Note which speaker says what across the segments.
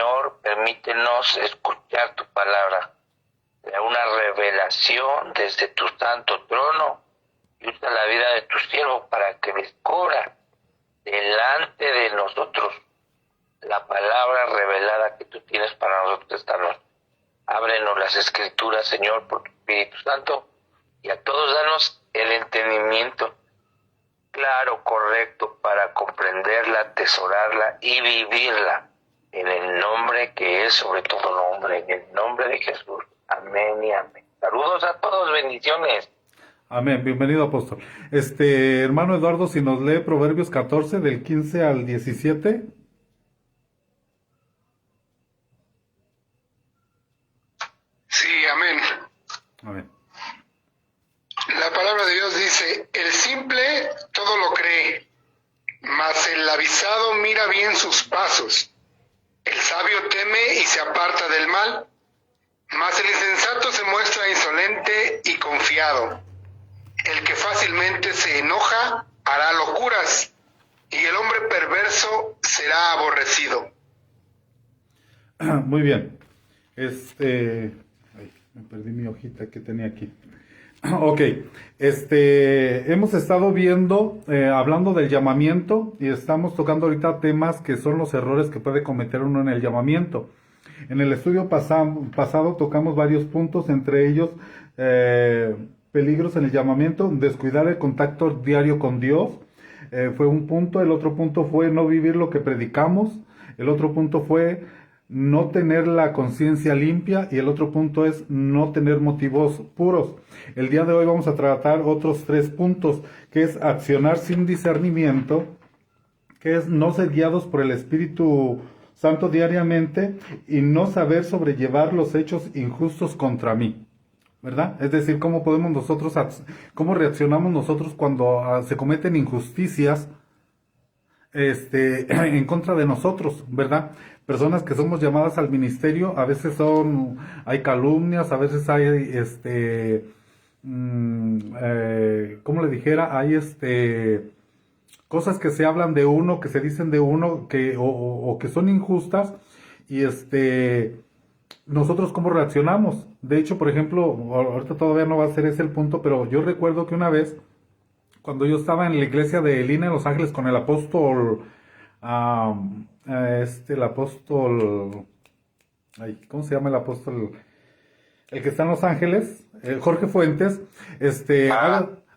Speaker 1: Señor, permítenos escuchar tu palabra. Da una revelación desde tu santo trono y usa la vida de tu siervo para que descubra delante de nosotros la palabra revelada que tú tienes para nosotros esta noche. Ábrenos las escrituras, Señor, por tu Espíritu Santo, y a todos danos el entendimiento claro, correcto, para comprenderla, atesorarla y vivirla en el nombre que es sobre todo nombre, en el nombre de Jesús. Amén y amén. Saludos a todos, bendiciones.
Speaker 2: Amén, bienvenido apóstol. Hermano Eduardo, si nos lee Proverbios 14 del 15 al 17.
Speaker 3: Sí, amén.
Speaker 2: Amén.
Speaker 3: La palabra de Dios dice, el simple todo lo cree, mas el avisado mira bien sus pasos. El sabio teme y se aparta del mal, mas el insensato se muestra insolente y confiado. El que fácilmente se enoja hará locuras, y el hombre perverso será aborrecido.
Speaker 2: Muy bien. Ay, me perdí mi hojita que tenía aquí. Ok, hemos estado viendo, hablando del llamamiento, y estamos tocando ahorita temas que son los errores que puede cometer uno en el llamamiento. En el estudio pasado tocamos varios puntos, entre ellos peligros en el llamamiento, descuidar el contacto diario con Dios, fue un punto. El otro punto fue no vivir lo que predicamos. El otro punto fue no tener la conciencia limpia, y el otro punto es no tener motivos puros. El día de hoy vamos a tratar otros 3 puntos, que es accionar sin discernimiento, que es no ser guiados por el Espíritu Santo diariamente y no saber sobrellevar los hechos injustos contra mí, ¿verdad? Es decir, cómo podemos nosotros, cómo reaccionamos nosotros cuando se cometen injusticias en contra de nosotros, ¿verdad? Personas que somos llamadas al ministerio, a veces hay calumnias, a veces hay, ¿cómo le dijera? Hay, cosas que se hablan de uno, que se dicen de uno, o que son injustas, y nosotros cómo reaccionamos. De hecho, por ejemplo, ahorita todavía no va a ser ese el punto, pero yo recuerdo que una vez, cuando yo estaba en la iglesia de Lina en Los Ángeles con el apóstol, el apóstol, ¿cómo se llama el apóstol? El que está en Los Ángeles, Jorge Fuentes,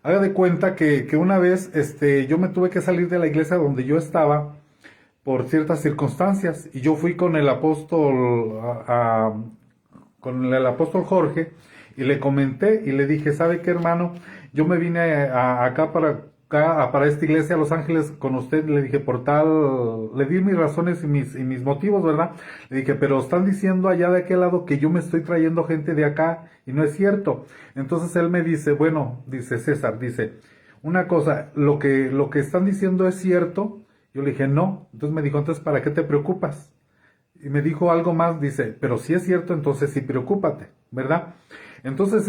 Speaker 2: haga de cuenta que una vez, yo me tuve que salir de la iglesia donde yo estaba por ciertas circunstancias, y yo fui con el apóstol, Jorge, y le comenté y le dije, ¿sabe qué, hermano? Yo me vine acá para esta iglesia a Los Ángeles con usted, le dije, por tal, le di mis razones y mis motivos, ¿verdad? Le dije, pero están diciendo allá de aquel lado que yo me estoy trayendo gente de acá, y no es cierto. Entonces él me dice, bueno, dice César, dice, una cosa, lo que están diciendo es cierto. Yo le dije, no. Entonces me dijo, entonces, ¿para qué te preocupas? Y me dijo algo más, dice, pero si es cierto, entonces sí preocúpate, ¿verdad? Entonces,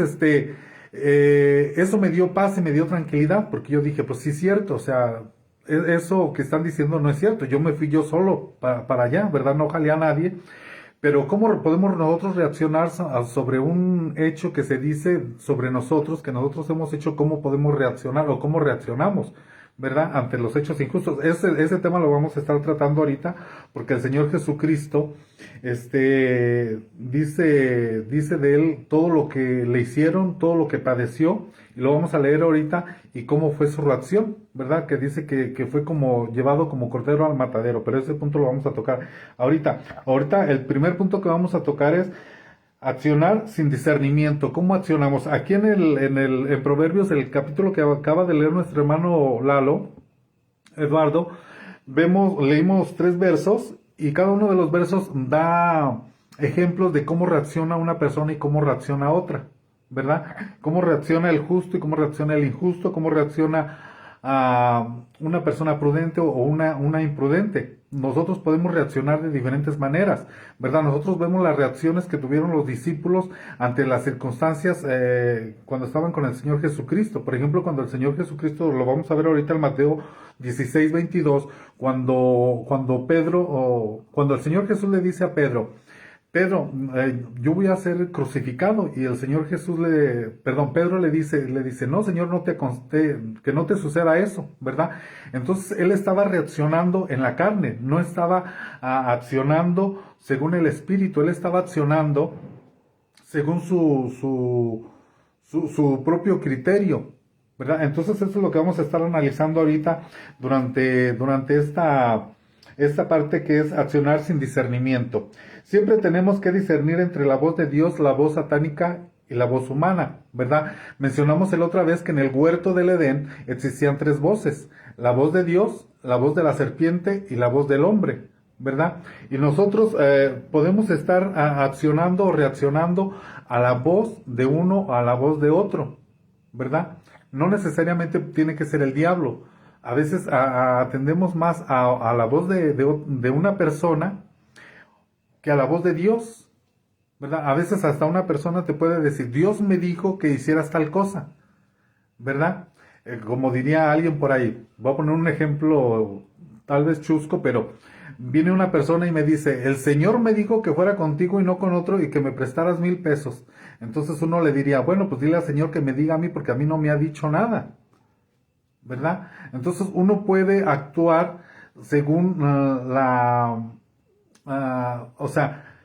Speaker 2: eso me dio paz y me dio tranquilidad, porque yo dije, pues sí es cierto, o sea, eso que están diciendo no es cierto. Yo me fui yo solo para allá, ¿verdad? No jalé a nadie. Pero ¿cómo podemos nosotros reaccionar sobre un hecho que se dice sobre nosotros, que nosotros hemos hecho? ¿Cómo podemos reaccionar o cómo reaccionamos, ¿verdad?, ante los hechos injustos? Ese tema lo vamos a estar tratando ahorita, porque el Señor Jesucristo, dice de Él todo lo que le hicieron, todo lo que padeció, y lo vamos a leer ahorita, y cómo fue su reacción, ¿verdad? Que dice que fue como llevado como cordero al matadero, pero ese punto lo vamos a tocar ahorita. Ahorita el primer punto que vamos a tocar es accionar sin discernimiento. ¿Cómo accionamos? Aquí en Proverbios, el capítulo que acaba de leer nuestro hermano Lalo, Eduardo, leímos 3 versos, y cada uno de los versos da ejemplos de cómo reacciona una persona y cómo reacciona otra, ¿verdad? Cómo reacciona el justo y cómo reacciona el injusto, cómo reacciona a una persona prudente o una imprudente, nosotros podemos reaccionar de diferentes maneras, ¿verdad? Nosotros vemos las reacciones que tuvieron los discípulos ante las circunstancias cuando estaban con el Señor Jesucristo. Por ejemplo, cuando el Señor Jesucristo, lo vamos a ver ahorita en Mateo 16:22, cuando el Señor Jesús le dice a Pedro, yo voy a ser crucificado, y el Señor Jesús Pedro le dice, no, Señor, que no te suceda eso, ¿verdad? Entonces él estaba reaccionando en la carne, no estaba accionando según el Espíritu, él estaba accionando según su propio criterio, ¿verdad? Entonces eso es lo que vamos a estar analizando ahorita durante esta parte, que es accionar sin discernimiento. Siempre tenemos que discernir entre la voz de Dios, la voz satánica y la voz humana, ¿verdad? Mencionamos la otra vez que en el huerto del Edén existían 3 voces: la voz de Dios, la voz de la serpiente y la voz del hombre, ¿verdad? Y nosotros podemos estar accionando o reaccionando a la voz de uno o a la voz de otro, ¿verdad? No necesariamente tiene que ser el diablo. A veces atendemos más a la voz de una persona que a la voz de Dios, ¿verdad? A veces hasta una persona te puede decir, Dios me dijo que hicieras tal cosa, ¿verdad? Como diría alguien por ahí, voy a poner un ejemplo tal vez chusco, pero viene una persona y me dice, el Señor me dijo que fuera contigo y no con otro y que me prestaras 1,000 pesos. Entonces uno le diría, bueno, pues dile al Señor que me diga a mí, porque a mí no me ha dicho nada, ¿verdad? Entonces uno puede actuar según o sea,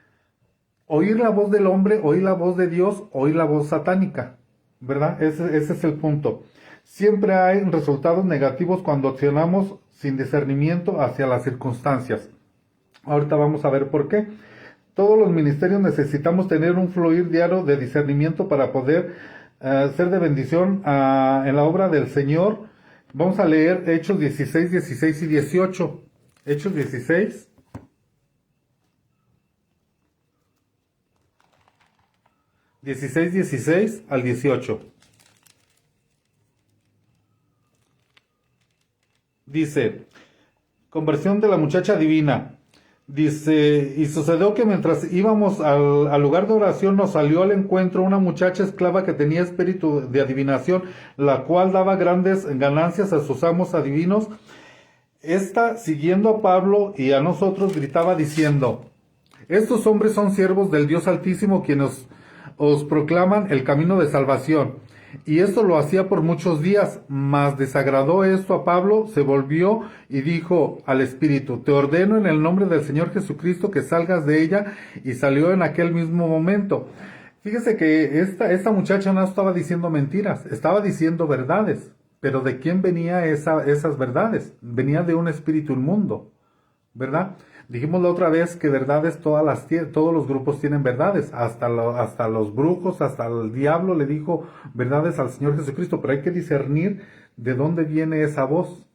Speaker 2: oír la voz del hombre, oír la voz de Dios, oír la voz satánica, ¿verdad? Ese es el punto. Siempre hay resultados negativos cuando accionamos sin discernimiento hacia las circunstancias. Ahorita vamos a ver por qué. Todos los ministerios necesitamos tener un fluir diario de discernimiento para poder ser de bendición en la obra del Señor. Vamos a leer Hechos 16, 16 y 18. Hechos 16. 16 al 18. Dice, conversión de la muchacha divina. Dice, y sucedió que mientras íbamos al lugar de oración, nos salió al encuentro una muchacha esclava que tenía espíritu de adivinación, la cual daba grandes ganancias a sus amos adivinos. Esta, siguiendo a Pablo y a nosotros, gritaba diciendo, estos hombres son siervos del Dios Altísimo, quienes os proclaman el camino de salvación. Y esto lo hacía por muchos días, mas desagradó esto a Pablo, se volvió y dijo al Espíritu, te ordeno en el nombre del Señor Jesucristo que salgas de ella, y salió en aquel mismo momento. Fíjese que esta muchacha no estaba diciendo mentiras, estaba diciendo verdades, pero ¿de quién venía esas verdades? Venía de un espíritu inmundo, ¿verdad? Dijimos la otra vez que verdades todos los grupos tienen verdades, hasta los brujos, hasta el diablo le dijo verdades al Señor Jesucristo, pero hay que discernir de dónde viene esa voz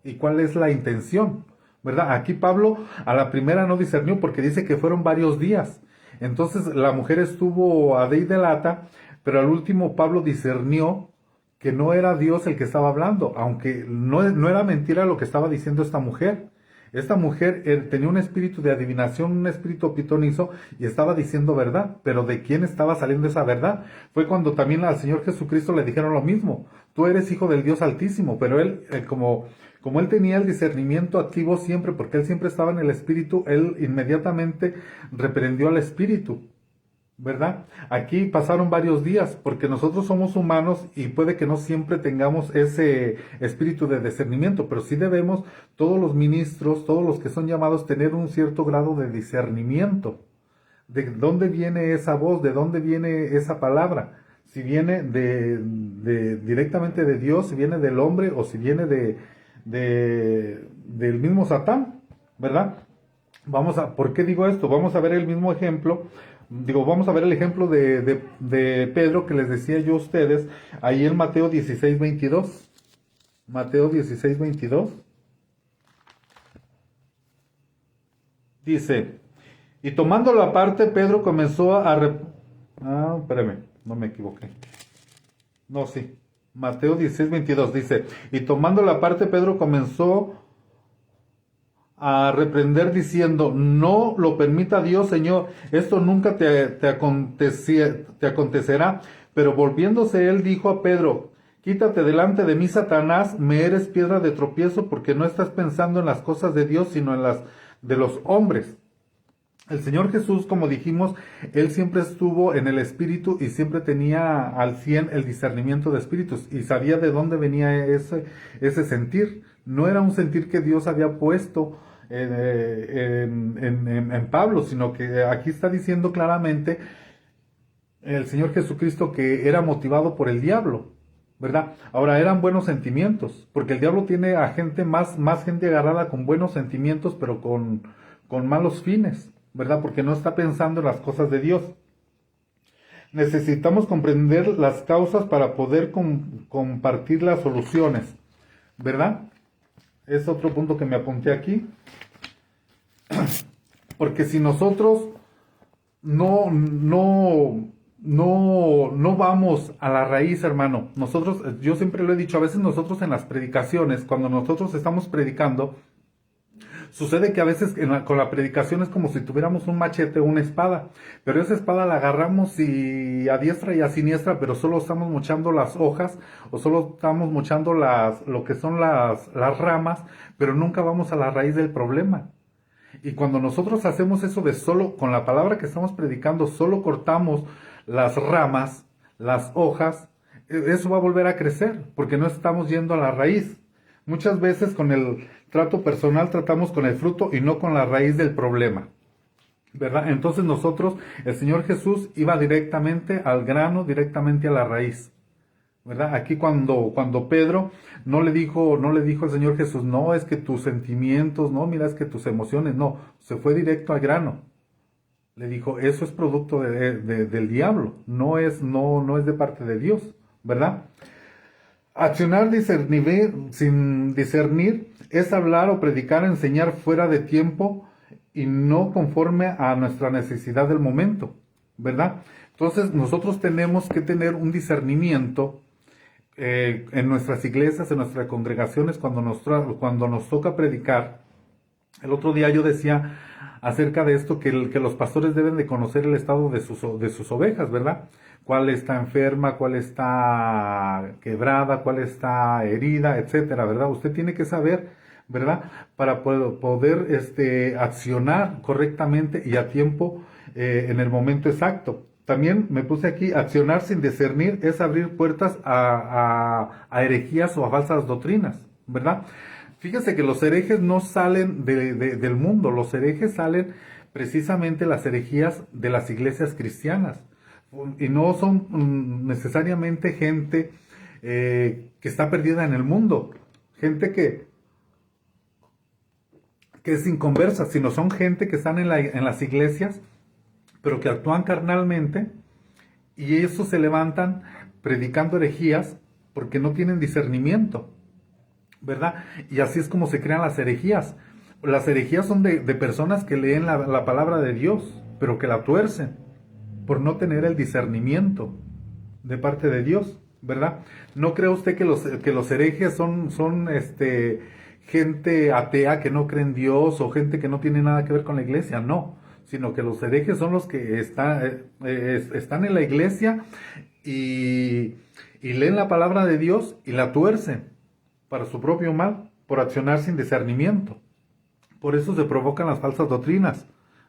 Speaker 2: y cuál es la intención, ¿verdad? Aquí Pablo a la primera no discernió porque dice que fueron varios días, entonces la mujer estuvo a de y de lata, pero al último Pablo discernió que no era Dios el que estaba hablando, aunque no era mentira lo que estaba diciendo esta mujer. Esta mujer tenía un espíritu de adivinación, un espíritu pitonizo, y estaba diciendo verdad. Pero ¿de quién estaba saliendo esa verdad? Fue cuando también al Señor Jesucristo le dijeron lo mismo. Tú eres hijo del Dios Altísimo. Pero él, como él tenía el discernimiento activo siempre, porque él siempre estaba en el espíritu, él inmediatamente reprendió al espíritu, ¿verdad? Aquí pasaron varios días, porque nosotros somos humanos y puede que no siempre tengamos ese espíritu de discernimiento, pero sí debemos, todos los ministros, todos los que son llamados, tener un cierto grado de discernimiento. ¿De dónde viene esa voz? ¿De dónde viene esa palabra? Si viene directamente de Dios, si viene del hombre o si viene del mismo Satán, ¿verdad? ¿Por qué digo esto? Vamos a ver el mismo ejemplo. Vamos a ver el ejemplo de Pedro que les decía yo a ustedes, ahí en Mateo 16, 22. Mateo 16, 22. Dice, y tomando la parte, Pedro comenzó espérame, no me equivoqué. No, sí. Mateo 16, 22 dice, y tomando la parte, Pedro comenzó a reprender diciendo, no lo permita Dios, Señor, esto nunca te acontecerá. Pero volviéndose él dijo a Pedro, quítate delante de mí, Satanás, me eres piedra de tropiezo, porque no estás pensando en las cosas de Dios, sino en las de los hombres. El Señor Jesús, como dijimos, Él siempre estuvo en el Espíritu y siempre tenía al 100 el discernimiento de espíritus y sabía de dónde venía ese sentir. No era un sentir que Dios había puesto en Pablo, sino que aquí está diciendo claramente el Señor Jesucristo que era motivado por el diablo, ¿verdad? Ahora, eran buenos sentimientos, porque el diablo tiene a gente más gente agarrada con buenos sentimientos, pero con malos fines, ¿verdad? Porque no está pensando en las cosas de Dios. Necesitamos comprender las causas para poder compartir las soluciones, ¿verdad? Es otro punto que me apunté aquí. Porque si nosotros no vamos a la raíz, hermano, yo siempre lo he dicho, a veces nosotros en las predicaciones, cuando nosotros estamos predicando, sucede que a veces con la predicación es como si tuviéramos un machete o una espada, pero esa espada la agarramos y a diestra y a siniestra, pero solo estamos mochando las hojas o solo estamos mochando lo que son las ramas, pero nunca vamos a la raíz del problema. Y cuando nosotros hacemos eso de solo, con la palabra que estamos predicando, solo cortamos las ramas, las hojas, eso va a volver a crecer, porque no estamos yendo a la raíz. Muchas veces con el trato personal tratamos con el fruto y no con la raíz del problema, ¿verdad? Entonces el Señor Jesús iba directamente al grano, directamente a la raíz, ¿verdad? Aquí cuando Pedro no le dijo al Señor Jesús, no, es que tus sentimientos, no, mira, es que tus emociones, no, se fue directo al grano. Le dijo, eso es producto del diablo, no es de parte de Dios, ¿verdad? Accionar sin discernir es hablar o predicar, enseñar fuera de tiempo y no conforme a nuestra necesidad del momento, ¿verdad? Entonces nosotros tenemos que tener un discernimiento en nuestras iglesias, en nuestras congregaciones, cuando nos toca predicar. El otro día yo decía acerca de esto que los pastores deben de conocer el estado de sus ovejas, ¿verdad? Cuál está enferma, cuál está quebrada, cuál está herida, etcétera, ¿verdad? Usted tiene que saber, ¿verdad? Para poder accionar correctamente y a tiempo en el momento exacto. También me puse aquí, accionar sin discernir es abrir puertas a herejías o a falsas doctrinas, ¿verdad? Fíjese que los herejes no salen del mundo, los herejes salen precisamente las herejías de las iglesias cristianas. Y no son necesariamente gente que está perdida en el mundo, gente que es inconversa, sino son gente que están en las iglesias, pero que actúan carnalmente, y esos se levantan predicando herejías porque no tienen discernimiento, ¿verdad? Y así es como se crean las herejías. Las herejías son de personas que leen la palabra de Dios, pero que la tuercen por no tener el discernimiento de parte de Dios, ¿verdad? ¿No cree usted que los herejes son gente atea que no cree en Dios o gente que no tiene nada que ver con la iglesia? No, sino que los herejes son los que están en la iglesia y leen la palabra de Dios y la tuercen para su propio mal, por accionar sin discernimiento. Por eso se provocan las falsas doctrinas,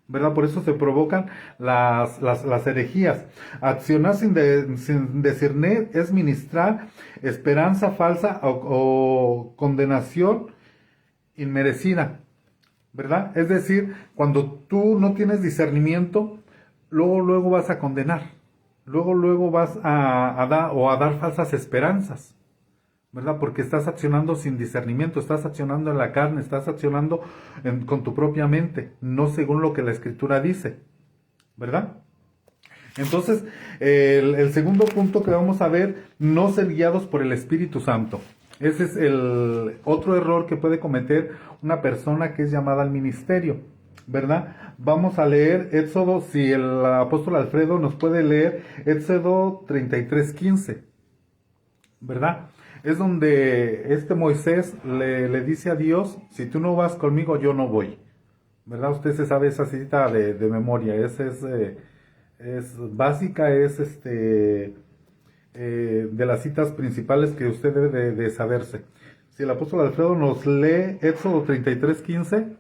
Speaker 2: ¿verdad? Por eso se provocan las herejías. Accionar sin discernir es ministrar esperanza falsa o condenación inmerecida, ¿verdad? Es decir, cuando tú no tienes discernimiento, luego vas a condenar, luego vas a dar falsas esperanzas, ¿verdad? Porque estás accionando sin discernimiento, estás accionando en la carne, estás accionando con tu propia mente, no según lo que la Escritura dice, ¿verdad? Entonces, el segundo punto que vamos a ver, no ser guiados por el Espíritu Santo. Ese es el otro error que puede cometer una persona que es llamada al ministerio, ¿verdad? Vamos a leer Éxodo, si el apóstol Alfredo nos puede leer Éxodo 33:15, ¿verdad? es donde este Moisés le dice a Dios, si tú no vas conmigo, yo no voy. ¿Verdad? Usted se sabe esa cita de memoria, es básica, es de las citas principales que usted debe de saberse. Si el apóstol Alfredo nos lee Éxodo 33:15.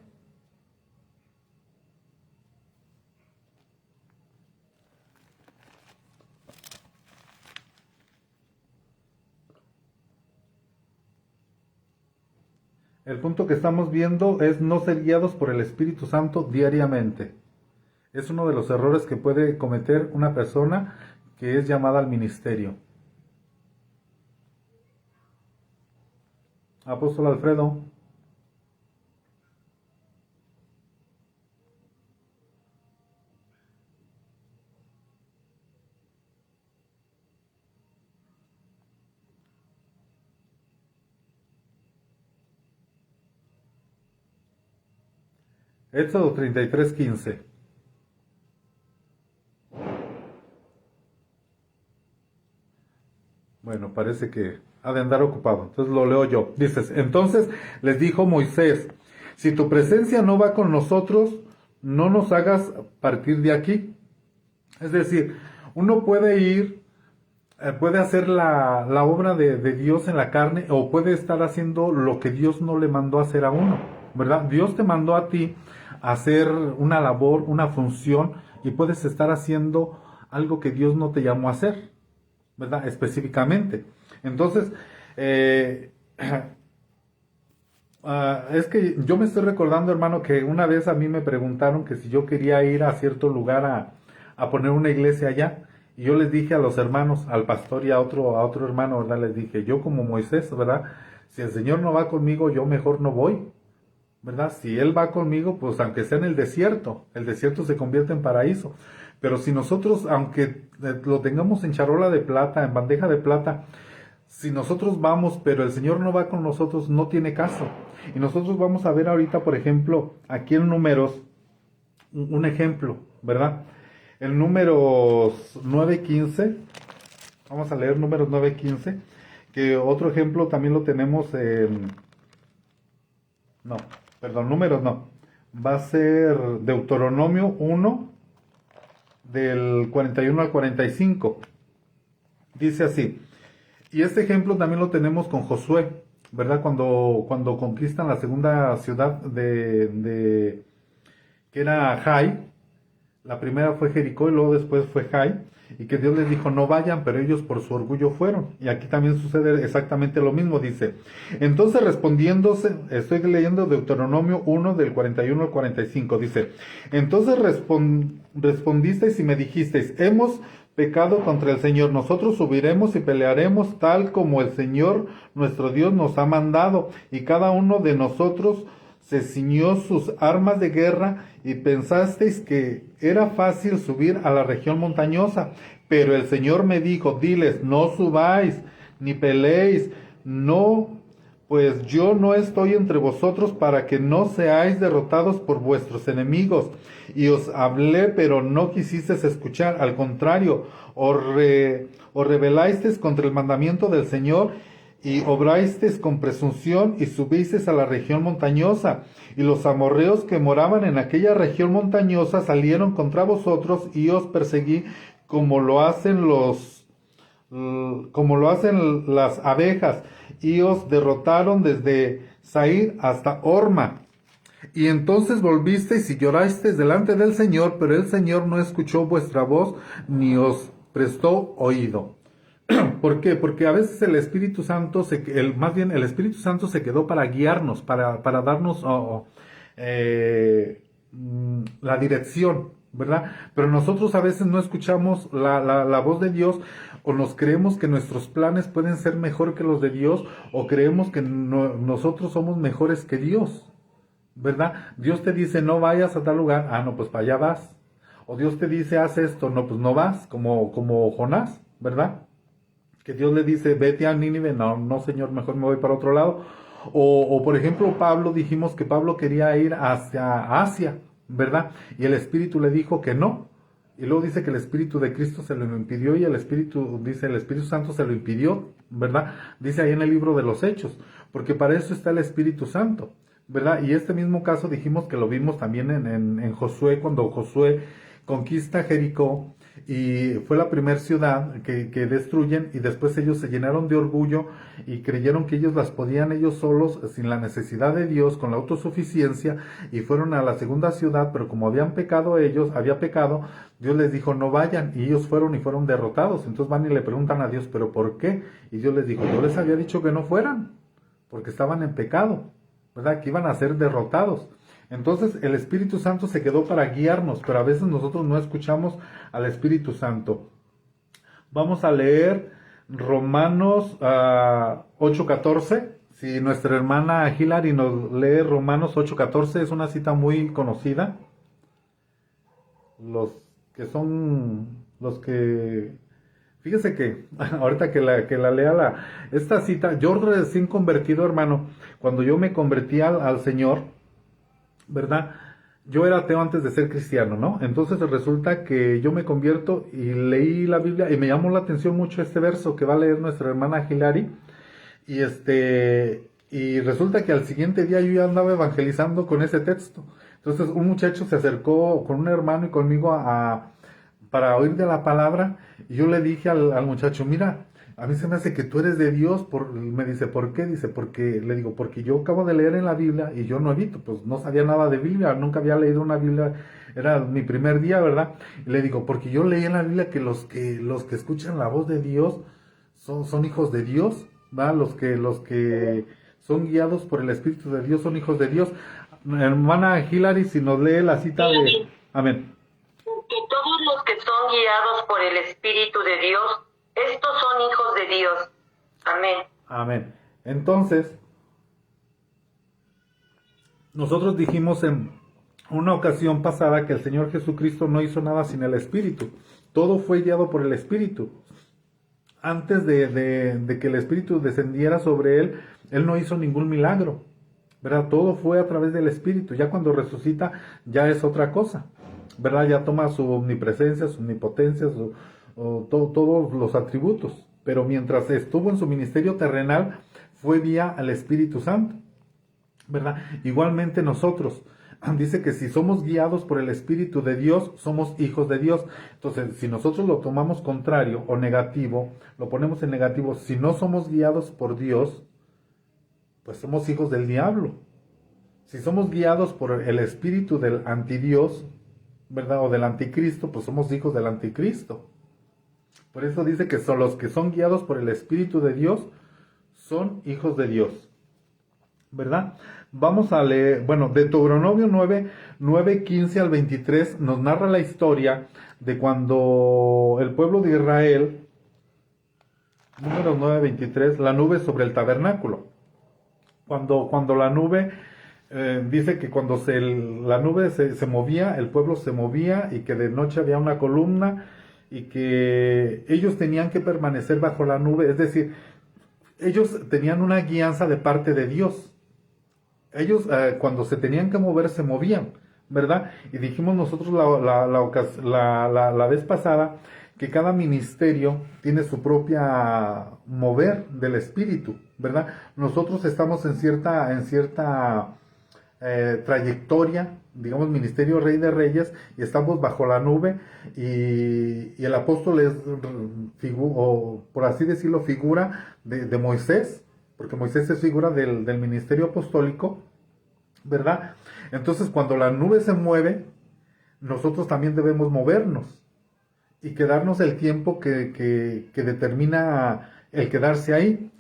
Speaker 2: El punto que estamos viendo es no ser guiados por el Espíritu Santo diariamente. Es uno de los errores que puede cometer una persona que es llamada al ministerio. Apóstol Alfredo. Éxodo 33:15. Bueno, parece que ha de andar ocupado, entonces lo leo yo. Dices, entonces les dijo Moisés, si tu presencia no va con nosotros, no nos hagas partir de aquí. Es decir, uno puede ir, puede hacer la obra de Dios en la carne, o puede estar haciendo lo que Dios no le mandó a hacer a uno, ¿verdad? Dios te mandó a ti a hacer una labor, una función, y puedes estar haciendo algo que Dios no te llamó a hacer, ¿verdad? Específicamente. Entonces, es que yo me estoy recordando, hermano, que una vez a mí me preguntaron que si yo quería ir a cierto lugar a poner una iglesia allá, y yo les dije a los hermanos, al pastor y a otro hermano, ¿verdad? Les dije, yo como Moisés, ¿verdad? Si el Señor no va conmigo, yo mejor no voy, ¿verdad? Si Él va conmigo, pues aunque sea en el desierto se convierte en paraíso. Pero si nosotros, aunque lo tengamos en charola de plata, en bandeja de plata, si nosotros vamos, pero el Señor no va con nosotros, no tiene caso. Y nosotros vamos a ver ahorita, por ejemplo, aquí en Números, un ejemplo, ¿verdad? En Números 9:15, vamos a leer Números 9:15, que otro ejemplo también lo tenemos en... Números no. Va a ser Deuteronomio 1, del 41 al 45. Dice así. Y este ejemplo también lo tenemos con Josué, ¿verdad? Cuando conquistan la segunda ciudad que era Jai. La primera fue Jericó y luego después fue Jai. Y que Dios les dijo, no vayan, pero ellos por su orgullo fueron. Y aquí también sucede exactamente lo mismo, dice. Entonces respondiéndose, estoy leyendo Deuteronomio 1 del 41 al 45, dice. Entonces respondisteis y me dijisteis, hemos pecado contra el Señor, nosotros subiremos y pelearemos tal como el Señor nuestro Dios nos ha mandado. Y cada uno de nosotros se ciñó sus armas de guerra y pensasteis que era fácil subir a la región montañosa. Pero el Señor me dijo, diles, no subáis, ni peleéis, no, pues yo no estoy entre vosotros para que no seáis derrotados por vuestros enemigos. Y os hablé, pero no quisisteis escuchar, al contrario, os rebelasteis contra el mandamiento del Señor, y obrasteis con presunción y subisteis a la región montañosa. Y los amorreos que moraban en aquella región montañosa salieron contra vosotros y os perseguí como lo hacen las abejas, y os derrotaron desde Sair hasta Horma. Y entonces volvisteis y llorasteis delante del Señor, pero el Señor no escuchó vuestra voz ni os prestó oído. ¿Por qué? Porque a veces el Espíritu Santo, el Espíritu Santo se quedó para guiarnos, para darnos la dirección, ¿verdad? Pero nosotros a veces no escuchamos la voz de Dios, o nos creemos que nuestros planes pueden ser mejor que los de Dios, o creemos que nosotros somos mejores que Dios, ¿verdad? Dios te dice, no vayas a tal lugar, no, pues para allá vas. O Dios te dice, haz esto, no, pues no vas, como Jonás, ¿verdad? Que Dios le dice, vete a Nínive, no Señor, mejor me voy para otro lado. O por ejemplo Pablo, dijimos que Pablo quería ir hacia Asia, ¿verdad? Y el Espíritu le dijo que no. Y luego dice que el Espíritu de Cristo se lo impidió y el Espíritu Santo se lo impidió, ¿verdad? Dice ahí en el libro de los Hechos, porque para eso está el Espíritu Santo, ¿verdad? Y este mismo caso dijimos que lo vimos también en Josué, cuando Josué conquista Jericó y fue la primera ciudad que destruyen, y después ellos se llenaron de orgullo y creyeron que ellos las podían ellos solos sin la necesidad de Dios, con la autosuficiencia, y fueron a la segunda ciudad, pero como había pecado, Dios les dijo no vayan, y ellos fueron y fueron derrotados. Entonces van y le preguntan a Dios, ¿pero por qué? Y Dios les dijo, yo les había dicho que no fueran, porque estaban en pecado, ¿verdad? Que iban a ser derrotados. Entonces el Espíritu Santo se quedó para guiarnos, pero a veces nosotros no escuchamos al Espíritu Santo. Vamos a leer Romanos 8:14. Si nuestra hermana Hilary nos lee Romanos 8:14, es una cita muy conocida. Fíjese que ahorita que la lea esta cita, yo recién convertido, hermano, cuando yo me convertí al Señor, ¿verdad? Yo era ateo antes de ser cristiano, ¿no? Entonces resulta que yo me convierto y leí la Biblia y me llamó la atención mucho este verso que va a leer nuestra hermana Hilary, y resulta que al siguiente día yo ya andaba evangelizando con ese texto. Entonces un muchacho se acercó con un hermano y conmigo para oír de la palabra, y yo le dije al muchacho, mira, a mí se me hace que tú eres de Dios. Me dice, ¿por qué? Dice, le digo, porque yo acabo de leer en la Biblia y yo no evito, pues no sabía nada de Biblia, nunca había leído una Biblia, era mi primer día, ¿verdad? Y le digo, porque yo leí en la Biblia que los que escuchan la voz de Dios son hijos de Dios, ¿verdad? Los que son guiados por el Espíritu de Dios son hijos de Dios. Hermana Hilary, si nos lee la cita de... Amén.
Speaker 4: Que todos los que son guiados por el Espíritu de Dios, estos son hijos de Dios. Amén.
Speaker 2: Amén. Entonces, nosotros dijimos en una ocasión pasada que el Señor Jesucristo no hizo nada sin el Espíritu. Todo fue guiado por el Espíritu. Antes de que el Espíritu descendiera sobre Él, Él no hizo ningún milagro, ¿verdad? Todo fue a través del Espíritu. Ya cuando resucita, ya es otra cosa, ¿verdad? Ya toma su omnipresencia, su omnipotencia, todos los atributos, pero mientras estuvo en su ministerio terrenal fue vía al Espíritu Santo, ¿verdad? Igualmente nosotros, dice que si somos guiados por el Espíritu de Dios, somos hijos de Dios. Entonces, si nosotros lo tomamos contrario o negativo, lo ponemos en negativo, si no somos guiados por Dios, pues somos hijos del diablo. Si somos guiados por el espíritu del antidios, ¿verdad? O del anticristo, pues somos hijos del anticristo. Por eso dice que son los que son guiados por el Espíritu de Dios, son hijos de Dios, ¿verdad? Vamos a leer, bueno, Deuteronomio 9:15 al 23 nos narra la historia de cuando el pueblo de Israel, números 9:23, la nube sobre el tabernáculo. Cuando la nube, dice que cuando la nube se movía, el pueblo se movía, y que de noche había una columna, y que ellos tenían que permanecer bajo la nube, es decir, ellos tenían una guianza de parte de Dios. Ellos cuando se tenían que mover, se movían, ¿verdad? Y dijimos nosotros la vez pasada que cada ministerio tiene su propia mover del Espíritu, ¿verdad? Nosotros estamos en cierta trayectoria, digamos, ministerio Rey de Reyes, y estamos bajo la nube, y el apóstol es, por así decirlo, figura de Moisés, porque Moisés es figura del ministerio apostólico, ¿verdad? Entonces, cuando la nube se mueve, nosotros también debemos movernos y quedarnos el tiempo que determina el quedarse ahí.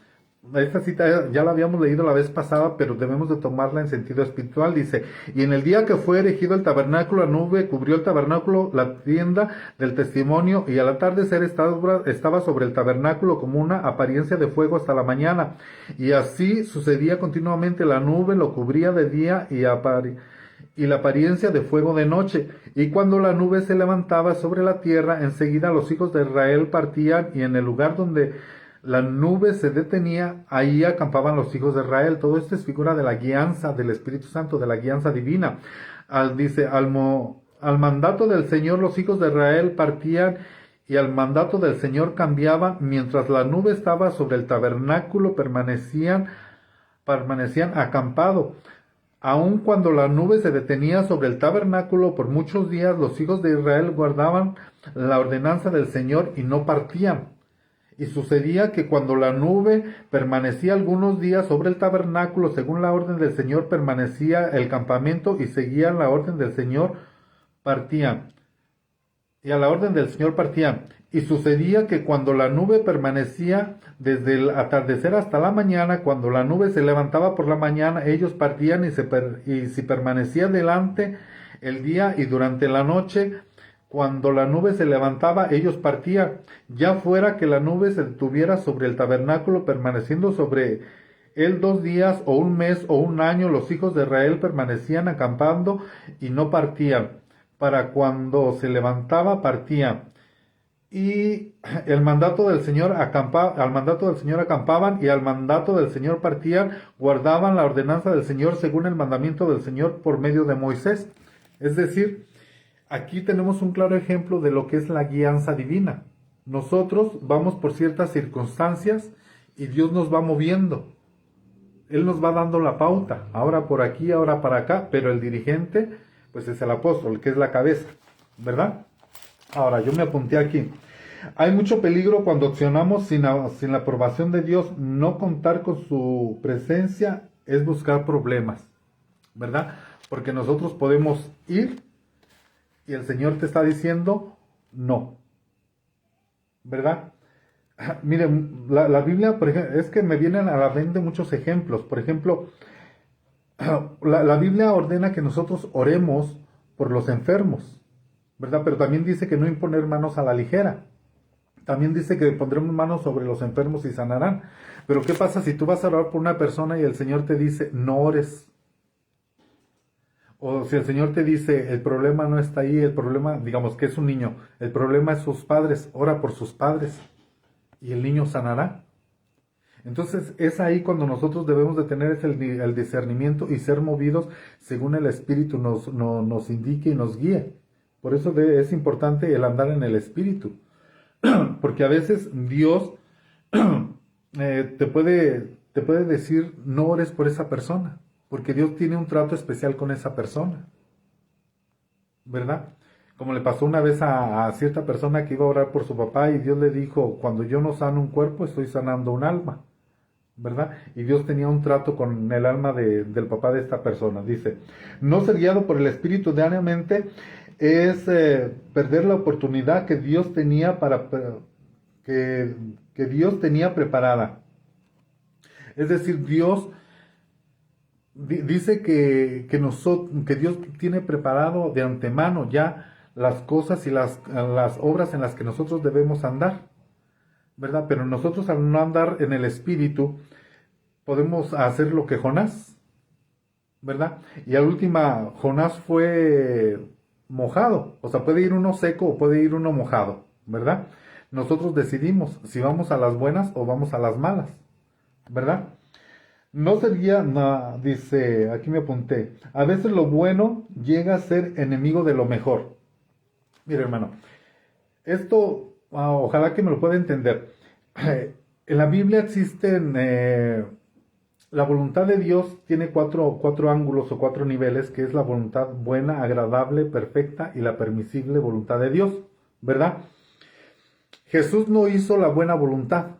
Speaker 2: Esta cita ya la habíamos leído la vez pasada, pero debemos de tomarla en sentido espiritual. Dice, y en el día que fue erigido el tabernáculo, la nube cubrió el tabernáculo, la tienda del testimonio, y al atardecer estaba sobre el tabernáculo como una apariencia de fuego hasta la mañana. Y así sucedía continuamente, la nube lo cubría de día y la apariencia de fuego de noche. Y cuando la nube se levantaba sobre la tierra, enseguida los hijos de Israel partían, y en el lugar donde la nube se detenía, ahí acampaban los hijos de Israel. Todo esto es figura de la guianza del Espíritu Santo, de la guianza divina. Dice, al mandato del Señor los hijos de Israel partían y al mandato del Señor cambiaban, mientras la nube estaba sobre el tabernáculo permanecían acampados. Aun cuando la nube se detenía sobre el tabernáculo por muchos días, los hijos de Israel guardaban la ordenanza del Señor y no partían. Y sucedía que cuando la nube permanecía algunos días sobre el tabernáculo, según la orden del Señor, permanecía el campamento y seguían la orden del Señor, partían. Y a la orden del Señor partían. Y sucedía que cuando la nube permanecía desde el atardecer hasta la mañana, cuando la nube se levantaba por la mañana, ellos partían y si permanecía delante el día y durante la noche, cuando la nube se levantaba, ellos partían, ya fuera que la nube se detuviera sobre el tabernáculo, permaneciendo sobre él 2 días, o 1 mes, o 1 año, los hijos de Israel permanecían acampando y no partían. Para cuando se levantaba, partían. Y al mandato del Señor acampaban, y al mandato del Señor partían, guardaban la ordenanza del Señor según el mandamiento del Señor por medio de Moisés. Es decir, aquí tenemos un claro ejemplo de lo que es la guianza divina. Nosotros vamos por ciertas circunstancias y Dios nos va moviendo. Él nos va dando la pauta, ahora por aquí, ahora para acá, pero el dirigente, pues es el apóstol, que es la cabeza, ¿verdad? Ahora, yo me apunté aquí. Hay mucho peligro cuando accionamos sin la aprobación de Dios. No contar con su presencia es buscar problemas, ¿verdad? Porque nosotros podemos ir y el Señor te está diciendo no, ¿verdad? Miren, la Biblia, por ejemplo, es que me vienen a la mente muchos ejemplos. Por ejemplo, la Biblia ordena que nosotros oremos por los enfermos, ¿verdad? Pero también dice que no imponer manos a la ligera. También dice que pondremos manos sobre los enfermos y sanarán. Pero ¿qué pasa si tú vas a orar por una persona y el Señor te dice no ores? O si el Señor te dice el problema no está ahí, el problema, digamos que es un niño, el problema es sus padres, ora por sus padres y el niño sanará. Entonces es ahí cuando nosotros debemos de tener el discernimiento y ser movidos según el Espíritu nos indique y nos guíe. Por eso es importante el andar en el Espíritu, porque a veces Dios te puede decir no ores por esa persona, porque Dios tiene un trato especial con esa persona, ¿verdad? Como le pasó una vez a cierta persona que iba a orar por su papá y Dios le dijo, cuando yo no sano un cuerpo, estoy sanando un alma, ¿verdad? Y Dios tenía un trato con el alma del papá de esta persona. Dice, no ser guiado por el Espíritu diariamente es perder la oportunidad que Dios tenía que Dios tenía preparada. Es decir, Dios dice que Dios tiene preparado de antemano ya las cosas y las obras en las que nosotros debemos andar, ¿verdad? Pero nosotros al no andar en el Espíritu podemos hacer lo que Jonás, ¿verdad? Y al última Jonás fue mojado, o sea, puede ir uno seco o puede ir uno mojado, ¿verdad? Nosotros decidimos si vamos a las buenas o vamos a las malas, ¿verdad? No sería, dice, aquí me apunté, a veces lo bueno llega a ser enemigo de lo mejor. Mira, hermano, esto, ojalá que me lo pueda entender. En la Biblia existen, la voluntad de Dios tiene cuatro ángulos o 4 niveles, que es la voluntad buena, agradable, perfecta y la permisible voluntad de Dios, ¿verdad? Jesús no hizo la buena voluntad,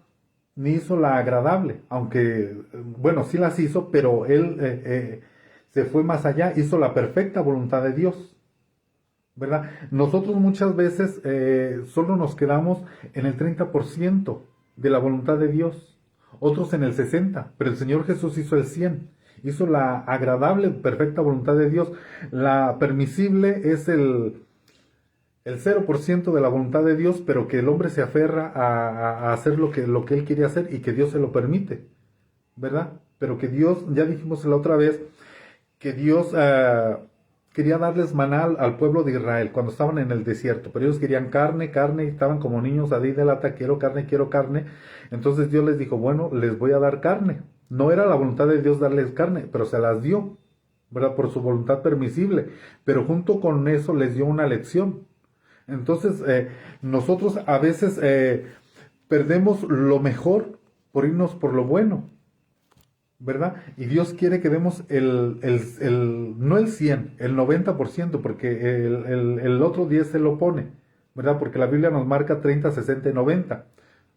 Speaker 2: ni hizo la agradable, aunque, bueno, sí las hizo, pero Él se fue más allá, hizo la perfecta voluntad de Dios, ¿verdad? Nosotros muchas veces solo nos quedamos en el 30% de la voluntad de Dios, otros en el 60%, pero el Señor Jesús hizo el 100%, hizo la agradable, perfecta voluntad de Dios. La permisible es el 0% de la voluntad de Dios, pero que el hombre se aferra a hacer lo que Él quiere hacer y que Dios se lo permite, ¿verdad? Pero que Dios, ya dijimos la otra vez, que Dios quería darles maná al pueblo de Israel cuando estaban en el desierto, pero ellos querían carne, y estaban como niños a de lata, quiero carne. Entonces Dios les dijo, bueno, les voy a dar carne. No era la voluntad de Dios darles carne, pero se las dio, ¿verdad? Por su voluntad permisible, pero junto con eso les dio una lección. Entonces, nosotros a veces perdemos lo mejor por irnos por lo bueno, ¿verdad? Y Dios quiere que demos no el 100, el 90%, porque el otro 10 se lo pone, ¿verdad? Porque la Biblia nos marca 30, 60 y 90,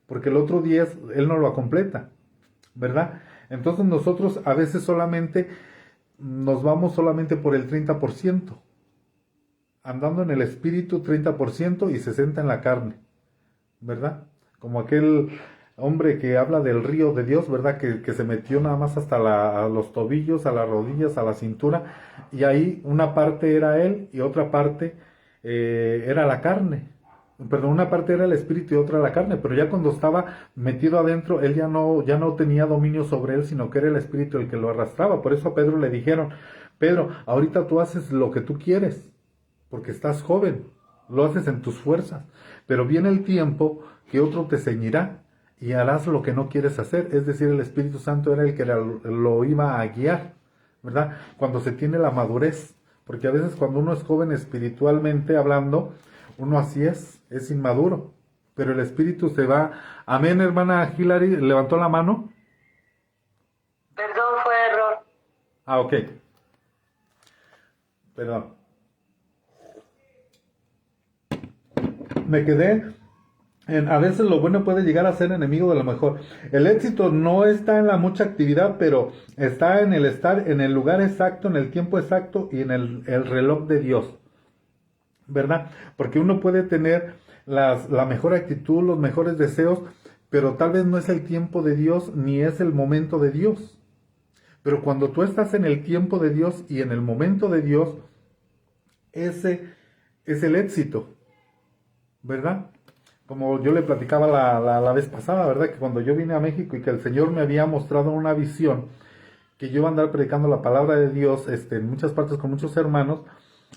Speaker 2: porque el otro 10 Él no lo completa, ¿verdad? Entonces nosotros a veces solamente nos vamos solamente por el 30%, andando en el espíritu 30% y 60% en la carne, ¿verdad? Como aquel hombre que habla del río de Dios, ¿verdad? Que se metió nada más hasta a los tobillos, a las rodillas, a la cintura, y ahí una parte era él y otra parte era la carne. Perdón, una parte era el espíritu y otra la carne, pero ya cuando estaba metido adentro, él ya no tenía dominio sobre él, sino que era el espíritu el que lo arrastraba. Por eso a Pedro le dijeron: Pedro, ahorita tú haces lo que tú quieres, porque estás joven, lo haces en tus fuerzas, pero viene el tiempo que otro te ceñirá y harás lo que no quieres hacer. Es decir, el Espíritu Santo era el que lo iba a guiar, ¿verdad? Cuando se tiene la madurez, porque a veces cuando uno es joven espiritualmente hablando, uno así es inmaduro, pero el Espíritu se va. Amén, hermana Hilary, ¿levantó la mano?
Speaker 4: Perdón, fue error.
Speaker 2: Ah, ok. Perdón. Me quedé a veces lo bueno puede llegar a ser enemigo de lo mejor. El éxito no está en la mucha actividad, pero está en el estar en el lugar exacto, en el tiempo exacto y en el reloj de Dios, ¿verdad? Porque uno puede tener la mejor actitud, los mejores deseos, pero tal vez no es el tiempo de Dios ni es el momento de Dios. Pero cuando tú estás en el tiempo de Dios y en el momento de Dios, ese es el éxito, ¿verdad? Como yo le platicaba la vez pasada, ¿verdad? Que cuando yo vine a México y que el Señor me había mostrado una visión, que yo iba a andar predicando la palabra de Dios en muchas partes con muchos hermanos,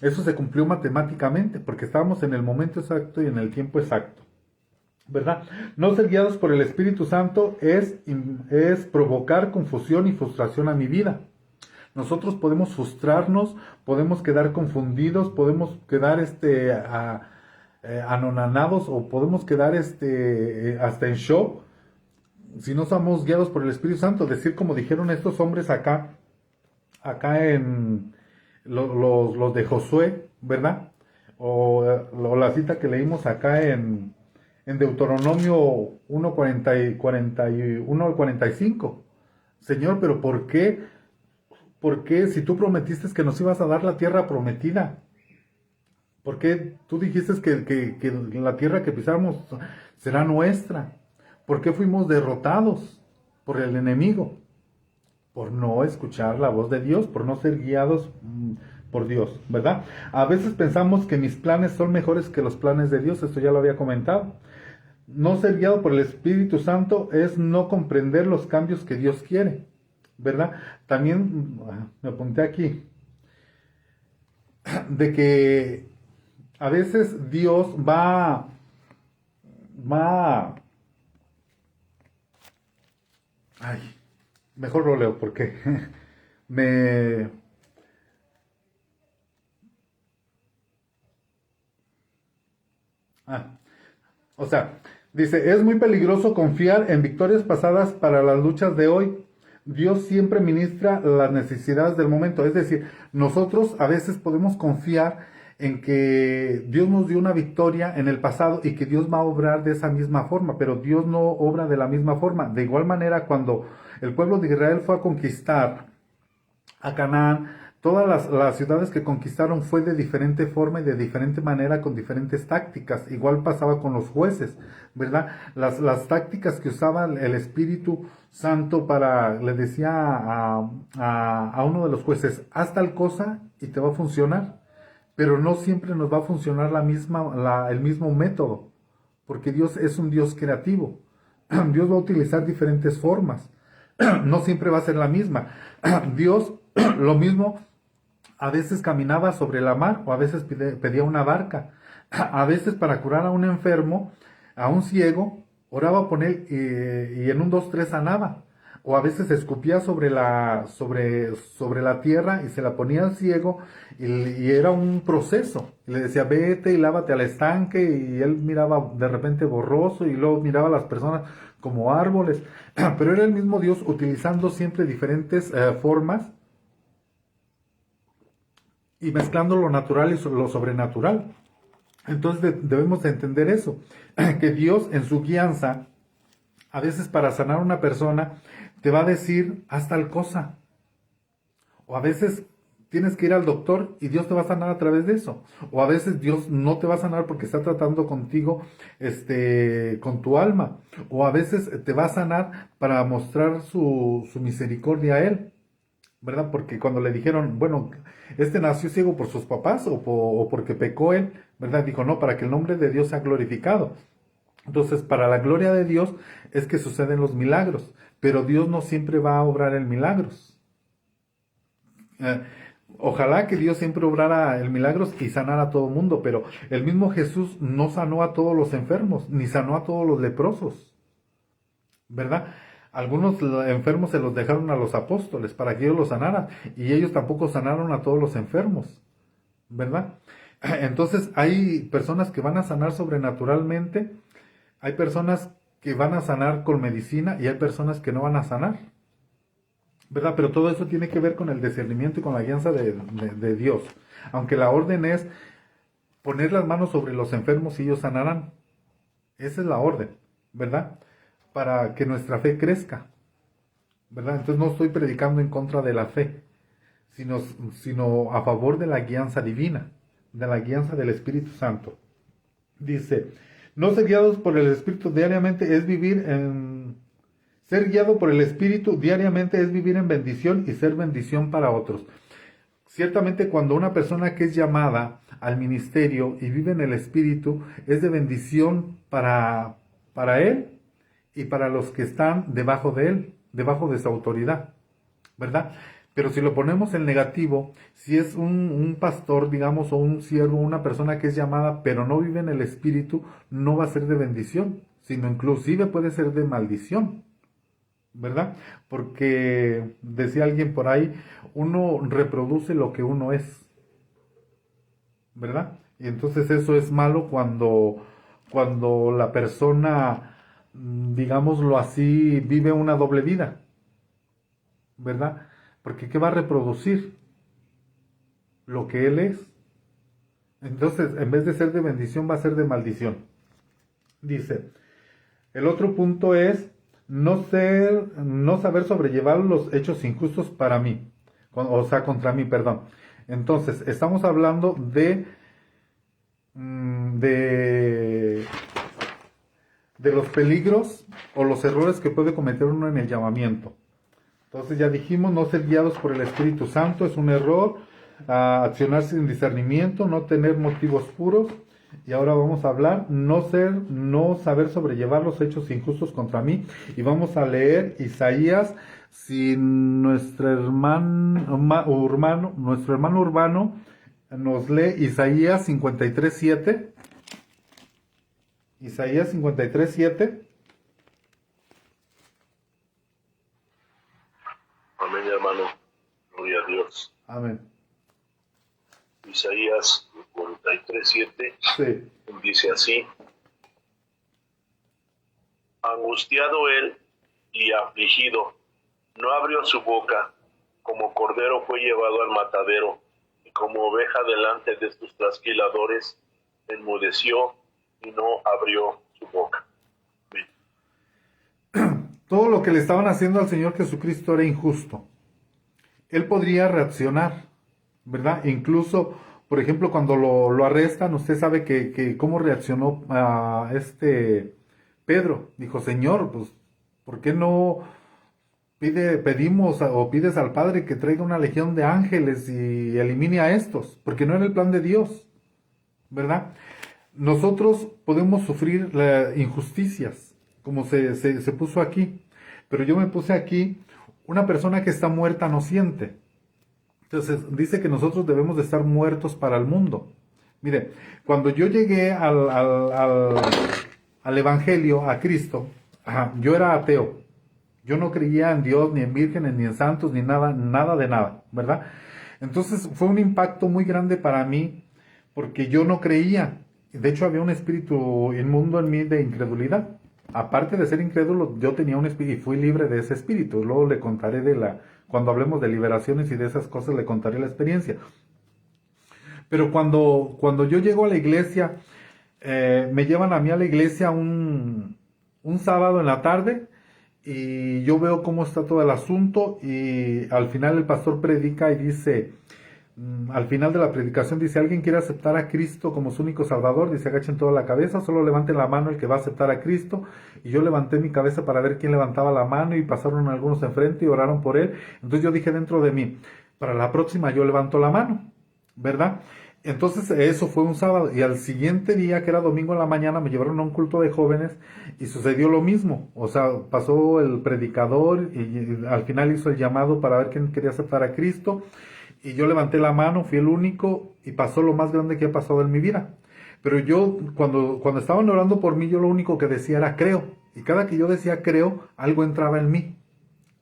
Speaker 2: eso se cumplió matemáticamente, porque estábamos en el momento exacto y en el tiempo exacto, ¿verdad? No ser guiados por el Espíritu Santo es provocar confusión y frustración a mi vida. Nosotros podemos frustrarnos, podemos quedar confundidos, podemos quedar anonadados o podemos quedar hasta en shock si no somos guiados por el Espíritu Santo. Decir como dijeron estos hombres acá en los de Josué, ¿verdad? O la cita que leímos acá en Deuteronomio 1:41 al 45. Señor, pero ¿por qué? ¿Por qué si tú prometiste que nos ibas a dar la tierra prometida? ¿Por qué tú dijiste que la tierra que pisamos será nuestra? ¿Por qué fuimos derrotados por el enemigo? Por no escuchar la voz de Dios, por no ser guiados por Dios, ¿verdad? A veces pensamos que mis planes son mejores que los planes de Dios, esto ya lo había comentado. No ser guiado por el Espíritu Santo es no comprender los cambios que Dios quiere, ¿verdad? También me apunté aquí de que a veces Dios va ay, mejor lo leo porque o sea, dice, es muy peligroso confiar en victorias pasadas para las luchas de hoy. Dios siempre ministra las necesidades del momento. Es decir, nosotros a veces podemos confiar en que Dios nos dio una victoria en el pasado y que Dios va a obrar de esa misma forma, pero Dios no obra de la misma forma. De igual manera, cuando el pueblo de Israel fue a conquistar a Canaán, todas las ciudades que conquistaron fue de diferente forma y de diferente manera, con diferentes tácticas. Igual pasaba con los jueces, ¿verdad? Las tácticas que usaba el Espíritu Santo le decía a uno de los jueces, haz tal cosa y te va a funcionar, pero no siempre nos va a funcionar el mismo método, porque Dios es un Dios creativo. Dios va a utilizar diferentes formas, no siempre va a ser la misma. Dios, lo mismo, a veces caminaba sobre la mar o a veces pedía una barca. A veces para curar a un enfermo, a un ciego, oraba por él y en un 2, 3 sanaba. o a veces escupía sobre la tierra y se la ponía al ciego y era un proceso. Le decía, vete y lávate al estanque, y él miraba de repente borroso y luego miraba a las personas como árboles, pero era el mismo Dios utilizando siempre diferentes formas y mezclando lo natural y lo sobrenatural. Entonces debemos de entender eso, que Dios en su guianza, a veces para sanar a una persona, te va a decir, haz tal cosa. O a veces tienes que ir al doctor y Dios te va a sanar a través de eso. O a veces Dios no te va a sanar porque está tratando contigo, con tu alma. O a veces te va a sanar para mostrar su misericordia a Él, ¿verdad? Porque cuando le dijeron, bueno, nació ciego por sus papás o porque pecó él, ¿verdad? Dijo, no, para que el nombre de Dios sea glorificado. Entonces, para la gloria de Dios es que suceden los milagros, pero Dios no siempre va a obrar en milagros. Ojalá que Dios siempre obrara en milagros y sanara a todo el mundo, pero el mismo Jesús no sanó a todos los enfermos, ni sanó a todos los leprosos, ¿verdad? Algunos enfermos se los dejaron a los apóstoles para que ellos los sanaran, y ellos tampoco sanaron a todos los enfermos, ¿verdad? Entonces hay personas que van a sanar sobrenaturalmente, hay personas que van a sanar con medicina y hay personas que no van a sanar, ¿verdad? Pero todo eso tiene que ver con el discernimiento y con la guianza de Dios. Aunque la orden es poner las manos sobre los enfermos y ellos sanarán. Esa es la orden, ¿verdad? Para que nuestra fe crezca, ¿verdad? Entonces no estoy predicando en contra de la fe, sino a favor de la guianza divina, de la guianza del Espíritu Santo. Dice, no ser guiados por el Espíritu diariamente es vivir en... Ser guiado por el Espíritu diariamente es vivir en bendición y ser bendición para otros. Ciertamente cuando una persona que es llamada al ministerio y vive en el Espíritu es de bendición para él y para los que están debajo de él, debajo de su autoridad, ¿verdad? Pero si lo ponemos en negativo, si es un pastor, digamos, o un siervo, una persona que es llamada, pero no vive en el Espíritu, no va a ser de bendición, sino inclusive puede ser de maldición, ¿verdad? Porque, decía alguien por ahí, uno reproduce lo que uno es, ¿verdad? Y entonces eso es malo cuando la persona, digámoslo así, vive una doble vida, ¿verdad? Porque ¿qué va a reproducir? Lo que él es. Entonces, en vez de ser de bendición, va a ser de maldición. Dice, el otro punto es no saber sobrellevar los hechos injustos para mí, contra mí, perdón. Entonces, estamos hablando de los peligros o los errores que puede cometer uno en el llamamiento. Entonces ya dijimos, no ser guiados por el Espíritu Santo es un error, accionar sin discernimiento, no tener motivos puros. Y ahora vamos a hablar, no saber sobrellevar los hechos injustos contra mí. Y vamos a leer Isaías, si nuestro hermano Urbano nos lee Isaías 53:7. Isaías 53:7.
Speaker 5: Amén, hermano. Gloria a Dios.
Speaker 2: Amén.
Speaker 5: Isaías 43:7
Speaker 2: Sí.
Speaker 5: dice así: angustiado él y afligido, no abrió su boca, como cordero fue llevado al matadero, y como oveja delante de sus trasquiladores, enmudeció y no abrió su boca. Amén.
Speaker 2: Todo lo que le estaban haciendo al Señor Jesucristo era injusto. Él podría reaccionar, ¿verdad? Incluso, por ejemplo, cuando lo arrestan, usted sabe que cómo reaccionó a Pedro. Dijo, Señor, pues, ¿por qué no pides al Padre que traiga una legión de ángeles y elimine a estos? Porque no era el plan de Dios, ¿verdad? Nosotros podemos sufrir injusticias, como se puso aquí, pero yo me puse aquí, una persona que está muerta no siente. Entonces dice que nosotros debemos de estar muertos para el mundo. Mire, cuando yo llegué al Evangelio, a Cristo, yo era ateo, Yo no creía en Dios, ni en vírgenes, ni en santos, ni nada, nada de nada, ¿verdad? Entonces fue un impacto muy grande para mí, porque yo no creía. De hecho, había un espíritu inmundo en mí de incredulidad. Aparte de ser incrédulo, yo tenía un espíritu y fui libre de ese espíritu. Luego le contaré cuando hablemos de liberaciones y de esas cosas, le contaré la experiencia. Pero cuando yo llego a la iglesia, me llevan a mí a la iglesia un sábado en la tarde y yo veo cómo está todo el asunto y al final el pastor predica y dice, al final de la predicación dice, ¿alguien quiere aceptar a Cristo como su único salvador? Dice, agachen toda la cabeza, solo levanten la mano el que va a aceptar a Cristo. Y yo levanté mi cabeza para ver quién levantaba la mano y pasaron algunos enfrente y oraron por él. Entonces yo dije dentro de mí, para la próxima yo levanto la mano, ¿verdad? Entonces eso fue un sábado y al siguiente día, que era domingo en la mañana, me llevaron a un culto de jóvenes y sucedió lo mismo. O sea, pasó el predicador y al final hizo el llamado para ver quién quería aceptar a Cristo. Y yo levanté la mano, fui el único y pasó lo más grande que ha pasado en mi vida. Pero yo, cuando estaban orando por mí, yo lo único que decía era creo. Y cada que yo decía creo, algo entraba en mí.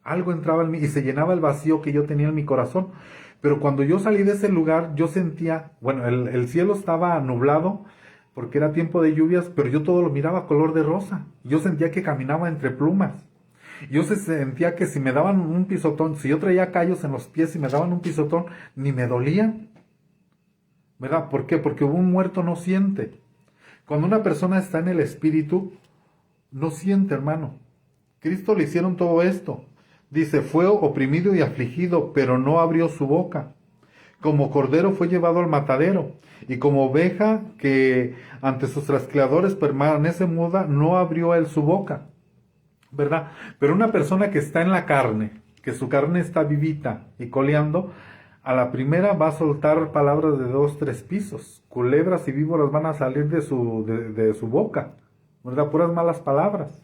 Speaker 2: Algo entraba en mí y se llenaba el vacío que yo tenía en mi corazón. Pero cuando yo salí de ese lugar, yo sentía, bueno, el cielo estaba nublado porque era tiempo de lluvias, pero yo todo lo miraba color de rosa. Yo sentía que caminaba entre plumas. Yo sentía que si me daban un pisotón, si yo traía callos en los pies y me daban un pisotón, ni me dolían. ¿Verdad? ¿Por qué? Porque un muerto no siente. Cuando una persona está en el espíritu, no siente, hermano. Cristo le hicieron todo esto. Dice, fue oprimido y afligido, pero no abrió su boca. Como cordero fue llevado al matadero, y como oveja que ante sus trasquiladores permanece muda, no abrió él su boca. ¿Verdad? Pero una persona que está en la carne, que su carne está vivita y coleando, a la primera va a soltar palabras de 2, 3 pisos. Culebras y víboras van a salir de su boca, ¿verdad? Puras malas palabras,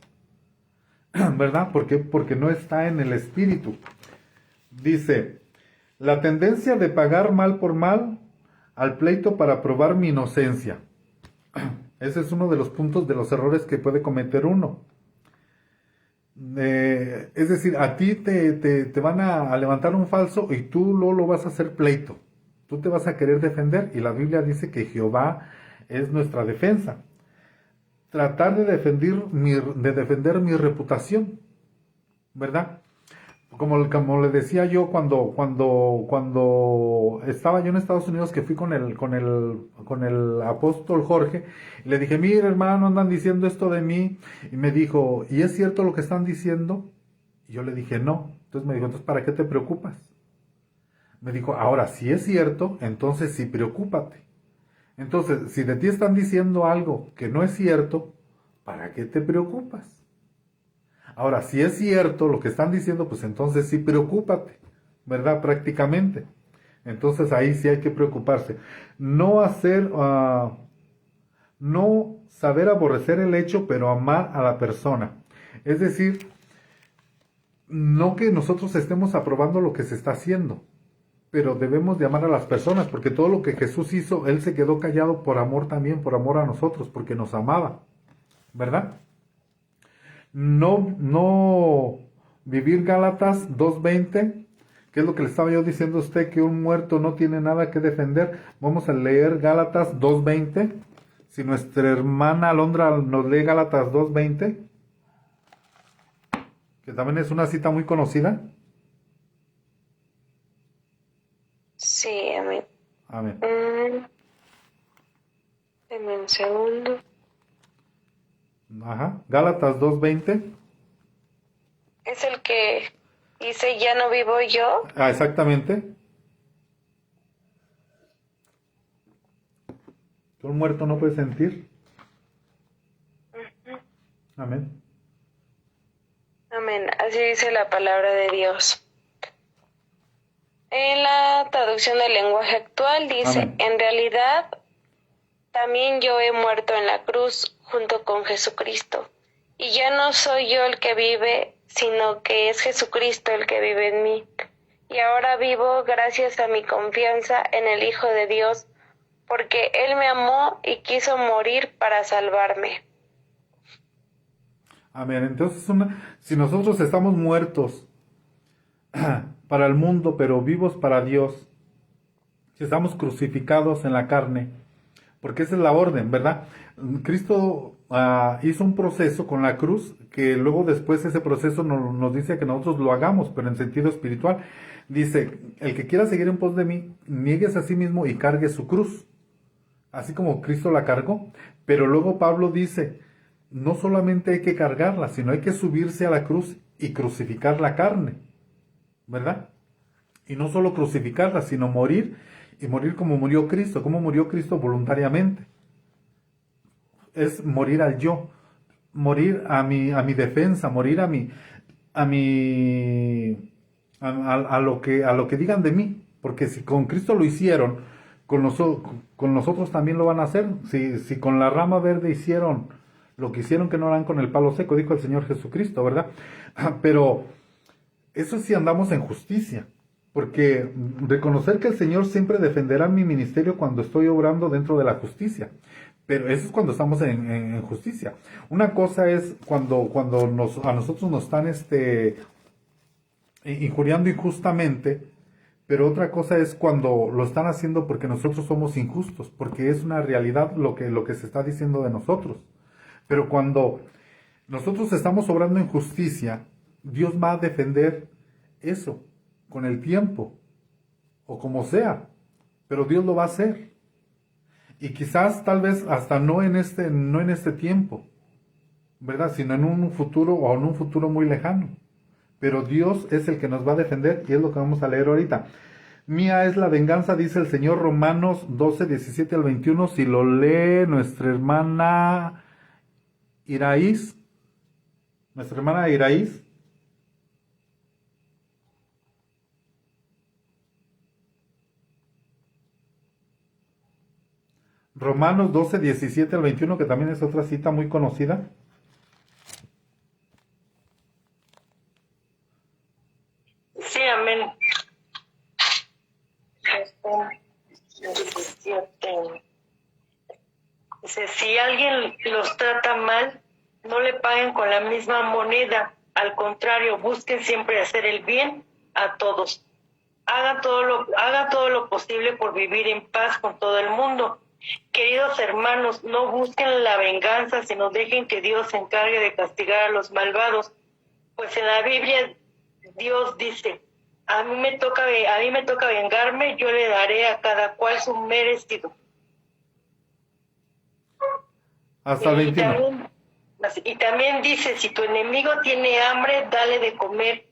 Speaker 2: ¿verdad? ¿Por qué? Porque no está en el espíritu. Dice, la tendencia de pagar mal por mal al pleito para probar mi inocencia. Ese es uno de los puntos de los errores que puede cometer uno. Es decir, a ti te van a levantar un falso y tú lo vas a hacer pleito. Tú te vas a querer defender y la Biblia dice que Jehová es nuestra defensa. Tratar de defender mi reputación, ¿verdad? Como le decía yo cuando estaba yo en Estados Unidos, que fui con el apóstol Jorge, le dije, mira hermano, andan diciendo esto de mí, y me dijo, ¿y es cierto lo que están diciendo? Y yo le dije, no. Entonces me dijo, entonces ¿para qué te preocupas? Me dijo, ahora, si es cierto, entonces sí preocúpate. Entonces, si de ti están diciendo algo que no es cierto, ¿para qué te preocupas? Ahora, si es cierto lo que están diciendo, pues entonces sí preocúpate, ¿verdad? Prácticamente. Entonces ahí sí hay que preocuparse. No saber aborrecer el hecho, pero amar a la persona. Es decir, no que nosotros estemos aprobando lo que se está haciendo, pero debemos de amar a las personas, porque todo lo que Jesús hizo, Él se quedó callado por amor también, por amor a nosotros, porque nos amaba, ¿verdad? No vivir Gálatas 2:20, que es lo que le estaba yo diciendo a usted, que un muerto no tiene nada que defender. Vamos a leer Gálatas 2:20. Si nuestra hermana Alondra nos lee Gálatas 2:20, que también es una cita muy conocida.
Speaker 6: Sí, amén.
Speaker 2: Amén.
Speaker 6: Deme un segundo.
Speaker 2: Ajá, Gálatas 2:20.
Speaker 6: Es el que dice, ya no vivo yo.
Speaker 2: Ah, exactamente. Un muerto no puede sentir. Amén.
Speaker 6: Amén. Así dice la palabra de Dios. En la traducción del lenguaje actual dice,
Speaker 2: Amén.
Speaker 6: En realidad, también yo he muerto en la cruz junto con Jesucristo. Y ya no soy yo el que vive, sino que es Jesucristo el que vive en mí. Y ahora vivo gracias a mi confianza en el Hijo de Dios, porque Él me amó y quiso morir para salvarme.
Speaker 2: Amén. Entonces, si nosotros estamos muertos para el mundo, pero vivos para Dios, si estamos crucificados en la carne, porque esa es la orden, ¿verdad? Cristo hizo un proceso con la cruz, que luego después ese proceso nos dice que nosotros lo hagamos, pero en sentido espiritual. Dice, el que quiera seguir en pos de mí, niéguese a sí mismo y cargue su cruz, así como Cristo la cargó. Pero luego Pablo dice, no solamente hay que cargarla, sino hay que subirse a la cruz y crucificar la carne, ¿verdad? Y no solo crucificarla, sino morir, y morir como murió Cristo. ¿Cómo murió Cristo? Voluntariamente. Es morir al yo, morir a mi defensa, morir a lo que digan de mí. Porque si con Cristo lo hicieron, con nosotros también lo van a hacer. Si con la rama verde hicieron lo que hicieron, que no harán con el palo seco, dijo el Señor Jesucristo, ¿verdad? Pero eso sí, andamos en justicia. Porque reconocer que el Señor siempre defenderá mi ministerio cuando estoy obrando dentro de la justicia. Pero eso es cuando estamos en justicia. Una cosa es cuando a nosotros nos están injuriando injustamente, pero otra cosa es cuando lo están haciendo porque nosotros somos injustos, porque es una realidad lo que se está diciendo de nosotros. Pero cuando nosotros estamos obrando en justicia, Dios va a defender eso con el tiempo, o como sea, pero Dios lo va a hacer. Y quizás, tal vez, hasta no en este tiempo, ¿verdad? Sino en un futuro, o en un futuro muy lejano. Pero Dios es el que nos va a defender, y es lo que vamos a leer ahorita. Mía es la venganza, dice el Señor, Romanos 12, 17 al 21, si lo lee nuestra hermana Iraíz. Romanos 12, 17 al 21, que también es otra cita muy conocida.
Speaker 4: Sí, amén. 17. Dice, si alguien los trata mal, no le paguen con la misma moneda. Al contrario, busquen siempre hacer el bien a todos. Hagan todo lo posible por vivir en paz con todo el mundo. Queridos hermanos, no busquen la venganza, sino dejen que Dios se encargue de castigar a los malvados. Pues en la Biblia Dios dice, a mí me toca vengarme, yo le daré a cada cual su merecido.
Speaker 2: Hasta el 21.
Speaker 4: Y también dice, si tu enemigo tiene hambre, dale de comer.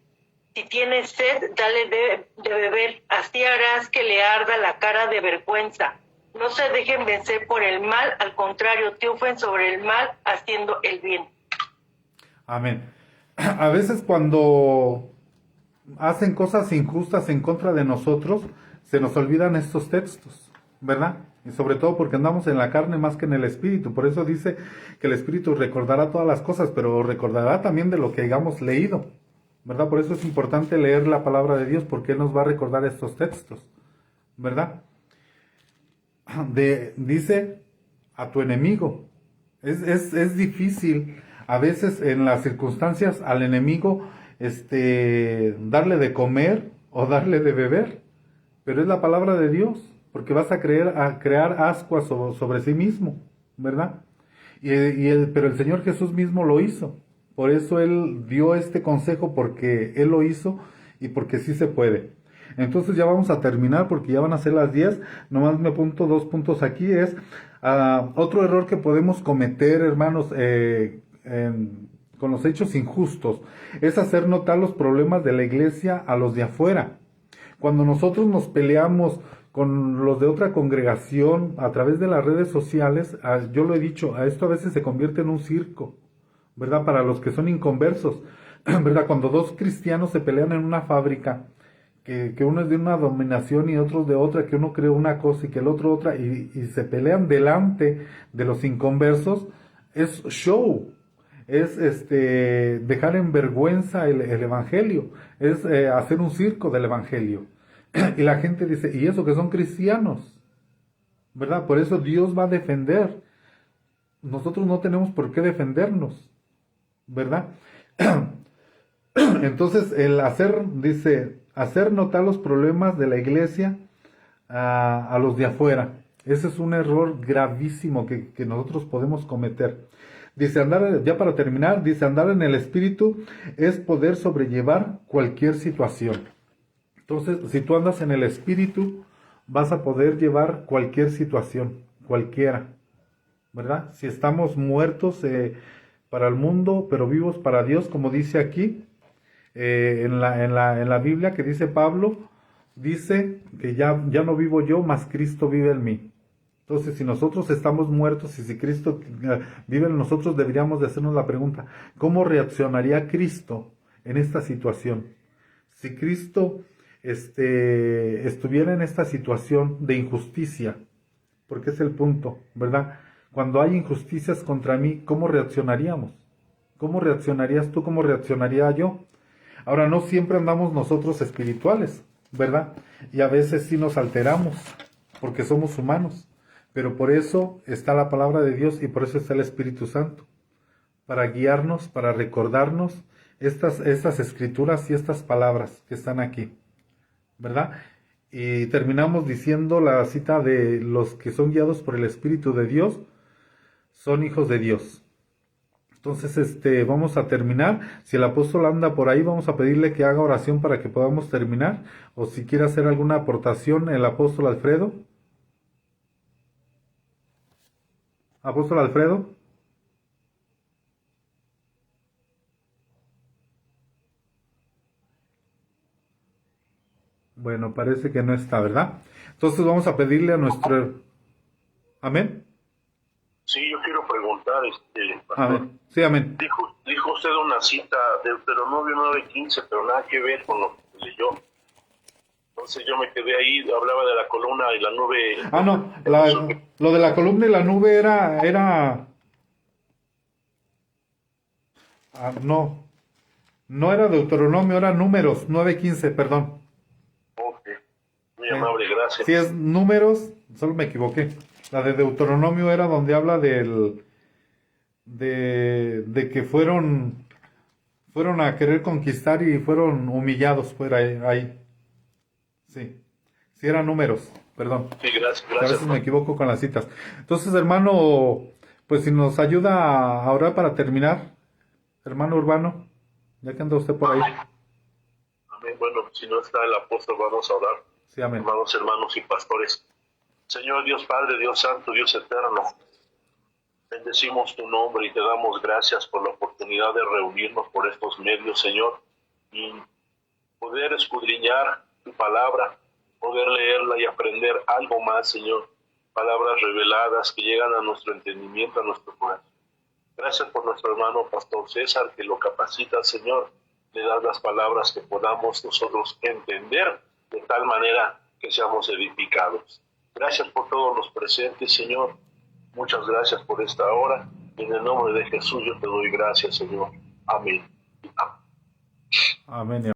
Speaker 4: Si tiene sed, dale de beber. Así harás que le arda la cara de vergüenza. No se dejen vencer por el mal, al contrario, triunfen sobre el mal haciendo el bien.
Speaker 2: Amén. A veces cuando hacen cosas injustas en contra de nosotros, se nos olvidan estos textos, ¿verdad? Y sobre todo porque andamos en la carne más que en el espíritu. Por eso dice que el espíritu recordará todas las cosas, pero recordará también de lo que hayamos leído, ¿verdad? Por eso es importante leer la palabra de Dios, porque Él nos va a recordar estos textos, ¿verdad? Dice a tu enemigo. Es difícil a veces en las circunstancias al enemigo darle de comer o darle de beber, pero es la palabra de Dios, porque vas a crear ascuas sobre sí mismo, ¿verdad? Pero el Señor Jesús mismo lo hizo. Por eso Él dio este consejo, porque Él lo hizo y porque sí se puede. Entonces ya vamos a terminar porque ya van a ser las 10. Nomás me apunto 2 puntos aquí. Es otro error que podemos cometer, hermanos, con los hechos injustos, es hacer notar los problemas de la iglesia a los de afuera. Cuando nosotros nos peleamos con los de otra congregación a través de las redes sociales, yo lo he dicho, a esto a veces se convierte en un circo, ¿verdad? Para los que son inconversos, ¿verdad? Cuando dos cristianos se pelean en una fábrica, que uno es de una dominación y otro de otra, que uno cree una cosa y que el otro otra, y se pelean delante de los inconversos, es show, es dejar en vergüenza el evangelio, es hacer un circo del evangelio. Y la gente dice, ¿y eso que son cristianos? ¿Verdad? Por eso Dios va a defender. Nosotros no tenemos por qué defendernos, ¿verdad? Entonces, el hacer notar los problemas de la iglesia a los de afuera. Ese es un error gravísimo que nosotros podemos cometer. Dice, ya para terminar, dice, andar en el Espíritu es poder sobrellevar cualquier situación. Entonces, si tú andas en el Espíritu, vas a poder llevar cualquier situación, cualquiera, ¿verdad? Si estamos muertos para el mundo, pero vivos para Dios, como dice aquí, en la Biblia, que dice Pablo, dice que ya no vivo yo, mas Cristo vive en mí. Entonces, si nosotros estamos muertos y si Cristo vive en nosotros, deberíamos de hacernos la pregunta, ¿cómo reaccionaría Cristo en esta situación? Si Cristo estuviera en esta situación de injusticia, porque es el punto, ¿verdad? Cuando hay injusticias contra mí, ¿cómo reaccionaríamos? ¿Cómo reaccionarías tú? ¿Cómo reaccionaría yo? Ahora, no siempre andamos nosotros espirituales, ¿verdad? Y a veces sí nos alteramos, porque somos humanos. Pero por eso está la palabra de Dios y por eso está el Espíritu Santo, para guiarnos, para recordarnos estas escrituras y estas palabras que están aquí, ¿verdad? Y terminamos diciendo la cita de los que son guiados por el Espíritu de Dios, son hijos de Dios. Entonces, vamos a terminar. Si el apóstol anda por ahí, vamos a pedirle que haga oración para que podamos terminar, o si quiere hacer alguna aportación el apóstol Alfredo. Apóstol Alfredo. Bueno, parece que no está, ¿verdad? Entonces vamos a pedirle a nuestro... Amén.
Speaker 5: Sí, yo quiero preguntar, pastor.
Speaker 2: Amén. Sí, amén.
Speaker 5: Dijo usted una cita de Deuteronomio 9:15, pero nada que ver con lo que leyó. Entonces yo me quedé ahí, hablaba de la columna y la nube.
Speaker 2: Ah, no, lo de la columna y la nube era... no era Deuteronomio, era Números 9:15, perdón.
Speaker 5: Ok, muy amable, gracias.
Speaker 2: Si es Números, solo me equivoqué. La de Deuteronomio era donde habla de que fueron a querer conquistar y fueron humillados fuera ahí. Sí, sí eran Números, perdón.
Speaker 5: Sí, gracias.
Speaker 2: A veces me equivoco con las citas. Entonces, hermano, pues si nos ayuda a orar para terminar, hermano Urbano, ya que anda usted por ahí.
Speaker 5: Amén. Bueno, si no está el apóstol, vamos a orar.
Speaker 2: Sí, amén.
Speaker 5: Hermanos y pastores. Señor Dios Padre, Dios Santo, Dios Eterno, bendecimos tu nombre y te damos gracias por la oportunidad de reunirnos por estos medios, Señor, y poder escudriñar tu palabra, poder leerla y aprender algo más, Señor, palabras reveladas que llegan a nuestro entendimiento, a nuestro corazón. Gracias por nuestro hermano Pastor César, que lo capacita, Señor, le das las palabras que podamos nosotros entender de tal manera que seamos edificados. Gracias por todos los presentes, Señor. Muchas gracias por esta hora. En el nombre de Jesús yo te doy gracias, Señor. Amén.
Speaker 2: Amén.